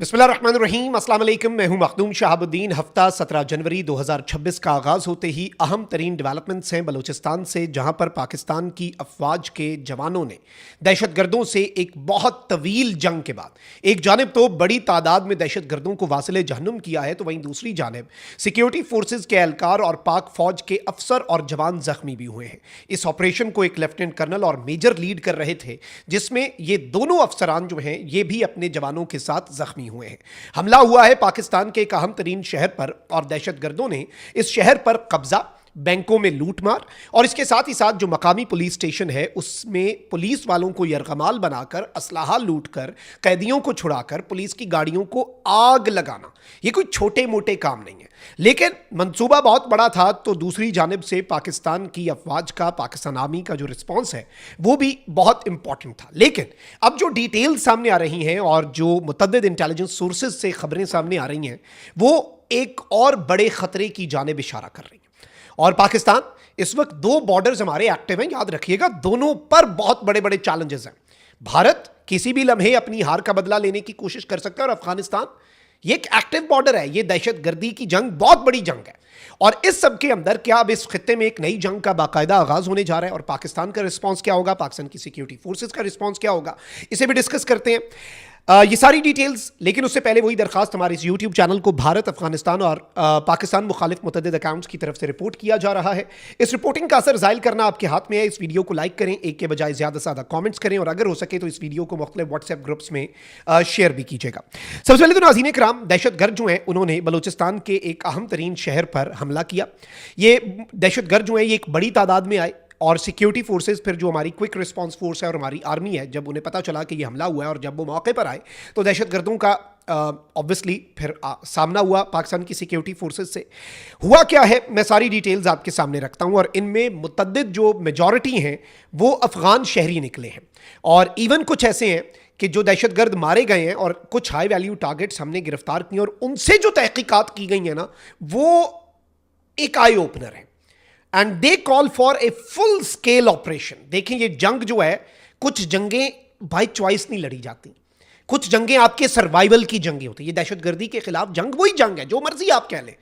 बिस्मिल्लाहिर्रहमानिर्रहीम, अस्सलाम वालेकुम। मैं हूं मखदूम शहाबुद्दीन। हफ्ता 17 जनवरी 2026 का आगाज़ होते ही अहम तरीन डेवलपमेंट्स हैं बलूचिस्तान से, जहां पर पाकिस्तान की अफवाज के जवानों ने दहशत गर्दों से एक बहुत तवील जंग के बाद एक जानब तो बड़ी तादाद में दहशत गर्दों को वासिले जहन्नुम किया है, तो वहीं दूसरी जानब सिक्योरिटी फोर्सेज के एहलकार और पाक फौज के अफसर और जवान जख्मी भी हुए हैं। इस ऑपरेशन को एक लेफ्टिनेंट कर्नल और मेजर लीड कर रहे थे, जिसमें ये दोनों अफसरान जो हैं ये भी अपने जवानों के साथ जख्मी हुए हैं। हमला हुआ है पाकिस्तान के एक अहम तरीन शहर पर और दहशतगर्दों ने इस शहर पर कब्जा, बैंकों में लूटमार और इसके साथ ही साथ जो मकामी पुलिस स्टेशन है उसमें पुलिस वालों को यरगमाल बनाकर, असलाहा लूटकर, कैदियों को छुड़ाकर पुलिस की गाड़ियों को आग लगाना, ये कोई छोटे मोटे काम नहीं है। लेकिन मंसूबा बहुत बड़ा था, तो दूसरी जानिब से पाकिस्तान की अफवाज का, पाकिस्तान आर्मी का जो रिस्पॉन्स है वो भी बहुत इंपॉर्टेंट था। लेकिन अब जो डिटेल सामने आ रही हैं और जो मुतअद्दिद इंटेलिजेंस सोर्सेज से खबरें सामने आ रही हैं वो एक और बड़े खतरे की जानिब इशारा कर रही हैं। और पाकिस्तान इस वक्त दो बॉर्डर्स हमारे एक्टिव हैं, याद रखिएगा, दोनों पर बहुत बड़े बड़े चैलेंजेस हैं। भारत किसी भी लम्हे अपनी हार का बदला लेने की कोशिश कर सकता है और अफगानिस्तान ये एक एक्टिव बॉर्डर है, ये दहशतगर्दी की जंग बहुत बड़ी जंग है। और इस सब के अंदर क्या अब इस खित्ते में एक नई जंग का बाकायदा आगाज होने जा रहा है और पाकिस्तान का रिस्पांस क्या होगा, पाकिस्तान की सिक्योरिटी फोर्सेस का रिस्पांस क्या होगा, इसे भी डिस्कस करते हैं। ये सारी डिटेल्स, लेकिन उससे पहले वही दरखास्त, हमारे इस यूट्यूब चैनल को भारत, अफगानिस्तान और पाकिस्तान मुखालिफ मुतअद्दिद अकाउंट्स की तरफ से रिपोर्ट किया जा रहा है। इस रिपोर्टिंग का असर ज़ाहिर करना आपके हाथ में है। इस वीडियो को लाइक करें, एक के बजाय ज़्यादा से ज़्यादा कमेंट्स करें और अगर हो सके तो इस वीडियो को मुख्तलिफ व्हाट्सएप ग्रुप्स में शेयर भी कीजिएगा। सबसे पहले तो नाज़रीन किराम, दहशतगर्द जो हैं उन्होंने बलूचिस्तान के एक अहम तरीन शहर पर हमला किया। ये दहशतगर्द जो हैं ये एक बड़ी तादाद में आए और सिक्योरिटी फोर्सेस, फिर जो हमारी क्विक रिस्पांस फोर्स है और हमारी आर्मी है, जब उन्हें पता चला कि ये हमला हुआ है और जब वो मौके पर आए तो दहशतगर्दों का ऑब्वियसली फिर सामना हुआ पाकिस्तान की सिक्योरिटी फोर्सेस से। हुआ क्या है, मैं सारी डिटेल्स आपके सामने रखता हूं और इनमें मुतअद्दिद जो मेजॉरिटी हैं वो अफगान शहरी निकले हैं और इवन कुछ ऐसे हैं कि जो दहशतगर्द मारे गए हैं और कुछ हाई वैल्यू टारगेट्स हमने गिरफ्तार किए और उनसे जो तहकीकात की गई हैं ना वो एक आई ओपनर है। And they call for a full scale operation. देखें, ये जंग जो है, कुछ जंगें बाय चॉइस नहीं लड़ी जाती, कुछ जंगें आपके सर्वाइवल की जंगें होती है। ये दहशतगर्दी के खिलाफ जंग वही जंग है, जो मर्जी आप कह लें,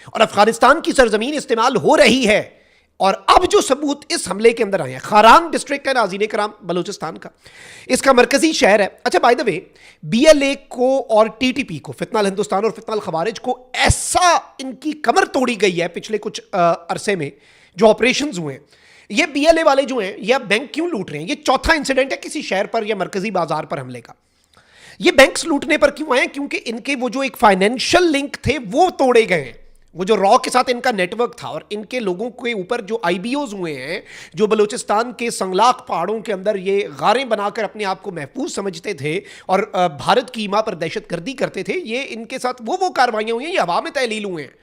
और अफगानिस्तान की सरजमीन इस्तेमाल हो रही है। और अब जो सबूत इस हमले के अंदर आए हैं, खारान डिस्ट्रिक्ट है नाज़रीन कराम बलूचिस्तान का, इसका मरकजी शहर है। अच्छा, बाय द वे, BLA को और TTP को, फितनल हिंदुस्तान और फितनल खवारिज को, ऐसा इनकी कमर तोड़ी गई है पिछले कुछ अरसे में जो ऑपरेशंस हुए हैं। ये BLA वाले जो हैं ये अब बैंक क्यों लूट रहे हैं? ये चौथा इंसिडेंट है किसी शहर पर या मरकजी बाजार पर हमले का। ये बैंक्स लूटने पर क्यों आए? क्योंकि इनके वो जो एक फाइनेंशियल लिंक थे वो तोड़े गए हैं। वो जो रॉ के साथ इनका नेटवर्क था और इनके लोगों के ऊपर जो IBOs हुए हैं, जो बलूचिस्तान के संगलाक पहाड़ों के अंदर ये गारें बनाकर अपने आप को महफूज समझते थे और भारत की ईमा पर दहशतगर्दी करते थे, ये इनके साथ वो कार्रवाइयां हुई हैं, ये हवा में तहलील हुए हैं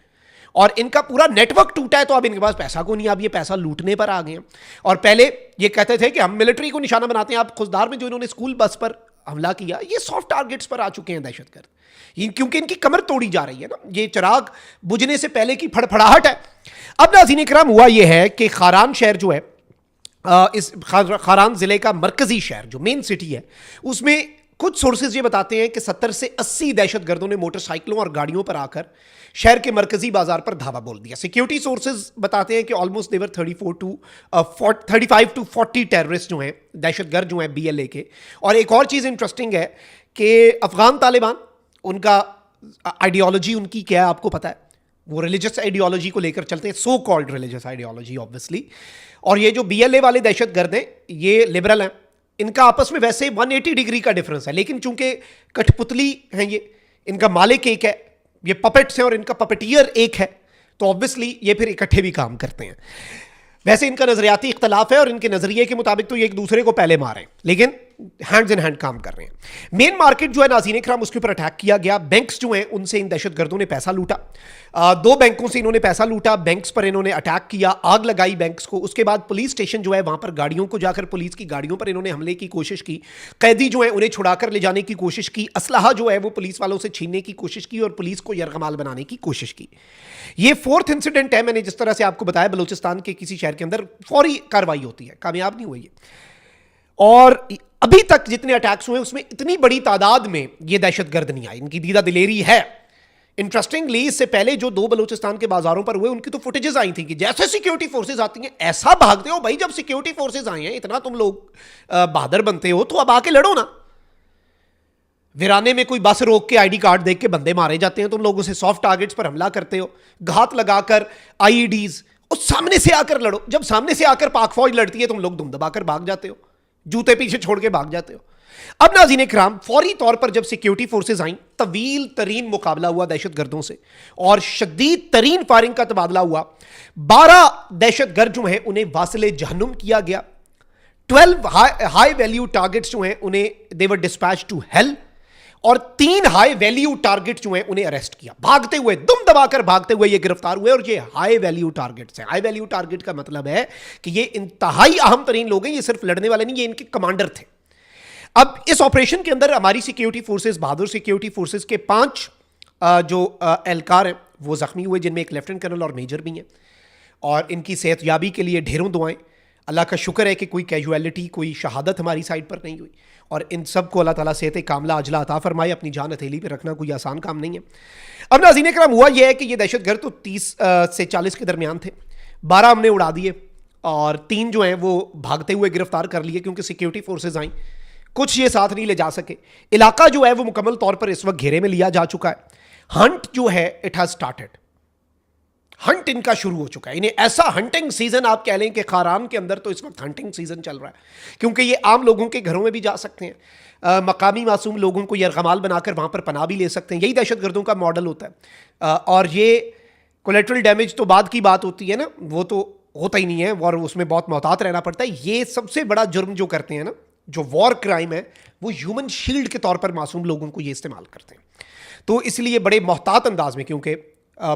और इनका पूरा नेटवर्क टूटा है। तो अब इनके पास पैसा को नहीं, अब ये पैसा लूटने पर आ गए हैं। और पहले ये कहते थे कि हम मिलिट्री को निशाना बनाते हैं। आप खुशदार में जो इन्होंने स्कूल बस पर हमला किया, ये सॉफ्ट टारगेट्स पर आ चुके हैं दहशतगर्द, क्योंकि इनकी कमर तोड़ी जा रही है ना। ये चिराग बुझने से पहले की फड़फड़ाहट है। अब नाज़रीन किराम, हुआ ये है कि खारान शहर जो है, इस खारान जिले का मरकजी शहर जो मेन सिटी है, उसमें कुछ सोर्सेज ये बताते हैं कि 70 से 80 दहशतगर्दों ने मोटरसाइकिलों और गाड़ियों पर आकर शहर के मरकजी बाजार पर धावा बोल दिया। सिक्योरिटी सोर्सेज बताते हैं कि ऑलमोस्ट देवर 35 टू 40 टेररिस्ट जो हैं, दहशतगर्द जो हैं BLA के। और एक और चीज़ इंटरेस्टिंग है कि अफगान तालिबान, उनका आइडियोलॉजी उनकी क्या है आपको पता है? वो रिलीजियस आइडियोलॉजी को लेकर चलते हैं, so called religious ideology obviously. और ये जो BLA वाले दहशतगर्द हैं ये लिबरल हैं। इनका आपस में वैसे 180 डिग्री का डिफरेंस है, लेकिन चूंकि कठपुतली हैं ये, इनका मालिक एक है, ये पपेट्स हैं और इनका पपेटियर एक है, तो ऑब्वियसली ये फिर इकट्ठे भी काम करते हैं। वैसे इनका नजरियाती इख्तलाफ है और इनके नजरिए के मुताबिक तो ये एक दूसरे को पहले मारें, लेकिन हैंड्स इन हैंड काम कर रहे हैं। मेन मार्केट जो है नाज़रीन इकराम, उसके ऊपर अटैक किया गया। बैंक्स जो हैं उनसे इन दहशतगर्दों ने पैसा लूटा। 2 बैंकों से इन्होंने पैसा लूटा, बैंक्स पर इन्होंने अटैक किया, आग लगाई बैंक्स को। उसके बाद पुलिस स्टेशन जो है वहां पर गाड़ियों को जाकर पुलिस की गाड़ियों पर इन्होंने हमले की कोशिश की। कैदी जो है उन्हें छुड़ाकर ले जाने की कोशिश की। असलहा जो है वो पुलिस वालों से छीनने की कोशिश की और पुलिस को यरगमाल बनाने की कोशिश की। ये 4th इंसिडेंट है। मैंने जिस तरह से आपको बताया, बलूचिस्तान के किसी शहर के अंदर फौरी कार्रवाई होती है, कामयाब नहीं हुई है। और ابھی تک جتنے اٹیکس ہوئے اس میں اتنی بڑی تعداد میں یہ دہشت گرد نہیں آئی. ان کی دیدہ دلیری ہے. انٹرسٹنگلی اس سے پہلے جو 2 بلوچستان کے بازاروں پر ہوئے ان کی تو فوٹیجز آئی تھی کہ جیسے سیکیورٹی فورسز آتی ہیں ایسا بھاگتے ہو. بھائی جب سیکیورٹی فورسز آئی ہیں اتنا تم لوگ بہادر بنتے ہو تو اب آ کے لڑو نا. ویرانے میں کوئی بس روک کے آئی ڈی کارڈ دیکھ کے بندے مارے جاتے ہیں, تم لوگ اسے سافٹ ٹارگٹس پر حملہ کرتے ہو, گھات لگا کر آئی ای ڈیز. اس سامنے سے آ کر لڑو. جب سامنے سے آ کر پاک فوج لڑتی ہے تم لوگ دم دبا کر بھاگ جاتے ہو, جوتے پیچھے چھوڑ کے بھاگ جاتے ہو. اب ناظرین کرام فوری طور پر جب سیکیورٹی فورسز آئیں, طویل ترین مقابلہ ہوا دہشت گردوں سے اور شدید ترین فائرنگ کا تبادلہ ہوا. 12 دہشت گرد جو ہیں انہیں واصل جہنم کیا گیا. 12 ہائی ویلیو ٹارگٹس جو ہیں انہیں they were dispatched to hell, اور 3 ہائی ویلیو ٹارگٹ جو ہیں انہیں اریسٹ کیا. بھاگتے ہوئے, دم دبا کر بھاگتے ہوئے یہ گرفتار ہوئے. اور یہ ہائی ویلیو ٹارگٹس ہیں. ہائی ویلیو ٹارگٹ کا مطلب ہے کہ یہ انتہائی اہم ترین لوگ ہیں. یہ صرف لڑنے والے نہیں, یہ ان کے کمانڈر تھے. اب اس آپریشن کے اندر ہماری سیکیورٹی فورسز, بہادر سیکیورٹی فورسز کے 5 جو اہلکار ہیں وہ زخمی ہوئے, جن میں ایک لیفٹنٹ کرنل اور میجر بھی ہیں. اور ان کی صحت یابی کے لیے ڈھیروں دعائیں. اللہ کا شکر ہے کہ کوئی کیجویلٹی, کوئی شہادت ہماری سائڈ پر نہیں ہوئی. اور ان سب کو اللہ تعالیٰ صحت کاملہ عاجلہ عطا فرمائے. اپنی جان ہتھیلی پہ رکھنا کوئی آسان کام نہیں ہے. اب ناظرین کرام ہوا یہ ہے کہ یہ دہشت گرد تو 30 سے 40 کے درمیان تھے. 12 ہم نے اڑا دیے اور 3 جو ہیں وہ بھاگتے ہوئے گرفتار کر لیے کیونکہ سیکیورٹی فورسز آئیں. کچھ یہ ساتھ نہیں لے جا سکے. علاقہ جو ہے وہ مکمل طور پر اس وقت گھیرے میں لیا جا چکا ہے. ہنٹ جو ہے اٹ ہیز سٹارٹڈ. ہنٹ ان کا شروع ہو چکا ہے. انہیں ایسا ہنٹنگ سیزن آپ کہہ لیں کہ خاران کے اندر تو اس وقت ہنٹنگ سیزن چل رہا ہے, کیونکہ یہ عام لوگوں کے گھروں میں بھی جا سکتے ہیں, مقامی معصوم لوگوں کو یرغمال بنا کر وہاں پر پناہ بھی لے سکتے ہیں. یہی دہشت گردوں کا ماڈل ہوتا ہے. اور یہ کولیٹرل ڈیمیج تو بعد کی بات ہوتی ہے نا, وہ تو ہوتا ہی نہیں ہے اور اس میں بہت محتاط رہنا پڑتا ہے. یہ سب سے بڑا جرم جو کرتے ہیں نا, جو وار کرائم ہے, وہ ہیومن شیلڈ کے طور پر معصوم لوگوں کو یہ استعمال کرتے ہیں. تو اس لیے بڑے محتاط انداز میں, کیونکہ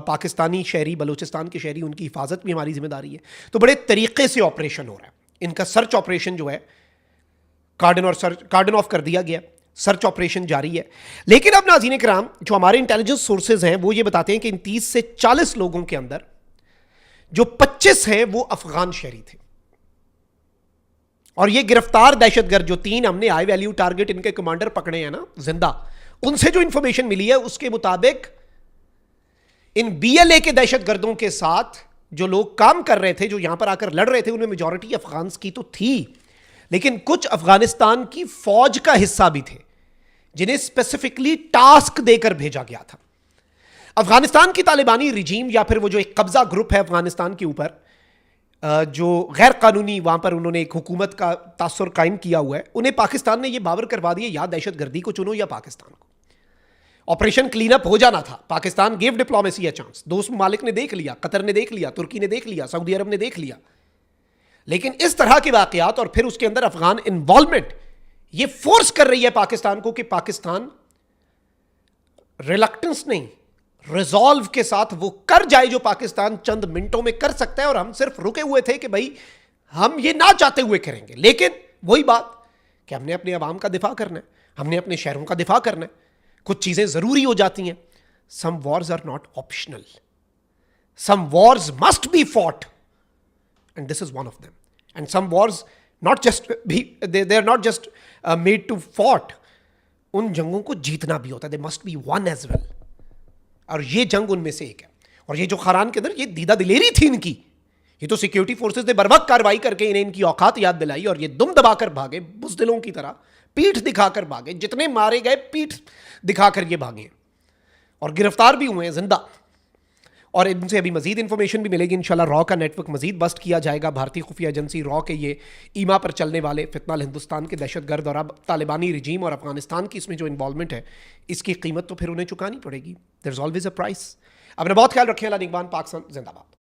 پاکستانی شہری, بلوچستان کے شہری, ان کی حفاظت بھی ہماری ذمہ داری ہے, تو بڑے طریقے سے آپریشن ہو رہا ہے. ان کا سرچ آپریشن جو ہے کارڈن آف کر دیا گیا. سرچ آپریشن جاری ہے. لیکن اب ناظرین کرام جو ہمارے انٹیلیجنس سورسز ہیں وہ یہ بتاتے ہیں کہ ان 30 سے 40 لوگوں کے اندر جو 25 ہیں وہ افغان شہری تھے. اور یہ گرفتار دہشت گرد جو 3 ہم نے ہائی ویلیو ٹارگٹ ان کے کمانڈر پکڑے ہیں نا زندہ, ان سے جو انفارمیشن ملی ہے اس کے مطابق ان بی ایل اے کے دہشت گردوں کے ساتھ جو لوگ کام کر رہے تھے, جو یہاں پر آ کر لڑ رہے تھے, ان میں میجورٹی افغانس کی تو تھی, لیکن کچھ افغانستان کی فوج کا حصہ بھی تھے جنہیں اسپیسیفکلی ٹاسک دے کر بھیجا گیا تھا. افغانستان کی طالبانی رجیم یا پھر وہ جو ایک قبضہ گروپ ہے افغانستان کے اوپر, جو غیر قانونی وہاں پر انہوں نے ایک حکومت کا تاثر قائم کیا ہوا ہے, انہیں پاکستان نے یہ باور کروا دیا یا دہشت گردی کو چنو یا پاکستان کو. آپریشن کلین اپ ہو جانا تھا. Pakistan give diplomacy a chance. 2 ممالک نے دیکھ لیا, قطر نے دیکھ لیا, ترکی نے دیکھ لیا, سعودی عرب نے دیکھ لیا. لیکن اس طرح کے واقعات اور پھر اس کے اندر افغان انوالومنٹ یہ فورس کر رہی ہے پاکستان کو کہ پاکستان ریلکٹنس نہیں, ریزالو کے ساتھ وہ کر جائے جو پاکستان چند منٹوں میں کر سکتا ہے. اور ہم صرف رکے ہوئے تھے کہ بھائی ہم یہ نہ چاہتے ہوئے کریں گے, لیکن وہی بات کہ ہم نے اپنے عوام کا دفاع کرنا ہے, ہم نے اپنے شہروں کا دفاع کرنا ہے. کچھ چیزیں ضروری ہو جاتی ہیں. Some wars are not optional, some wars must be fought and this is one of them. And some wars not just they are not just made to fought. ان جنگوں کو جیتنا بھی ہوتا ہے, they must be won as well. اور یہ جنگ ان میں سے ایک ہے. اور یہ جو خاران کے اندر یہ دیدہ دلیری تھی ان کی, یہ تو سیکیورٹی فورسز نے بر وقت کارروائی کر کے انہیں ان کی اوقات یاد دلائی اور یہ دم دبا کر بھاگے, بزدلوں کی طرح پیٹھ دکھا کر بھاگے. جتنے مارے گئے پیٹھ دکھا کر یہ بھاگے اور گرفتار بھی ہوئے ہیں زندہ. اور ان سے ابھی مزید انفارمیشن بھی ملے گی انشاءاللہ. را کا نیٹ ورک مزید بسٹ کیا جائے گا. بھارتی خفیہ ایجنسی را کے یہ ایما پر چلنے والے فتنہ ہندوستان کے دہشت گرد اور اب طالبانی رجیم اور افغانستان کی اس میں جو انوالومنٹ ہے, اس کی قیمت تو پھر انہیں چکانی پڑے گی. دیر از آلویز اے پرائس. اپنا بہت خیال رکھیں. اللہ نگہبان. پاکستان زندہ باد.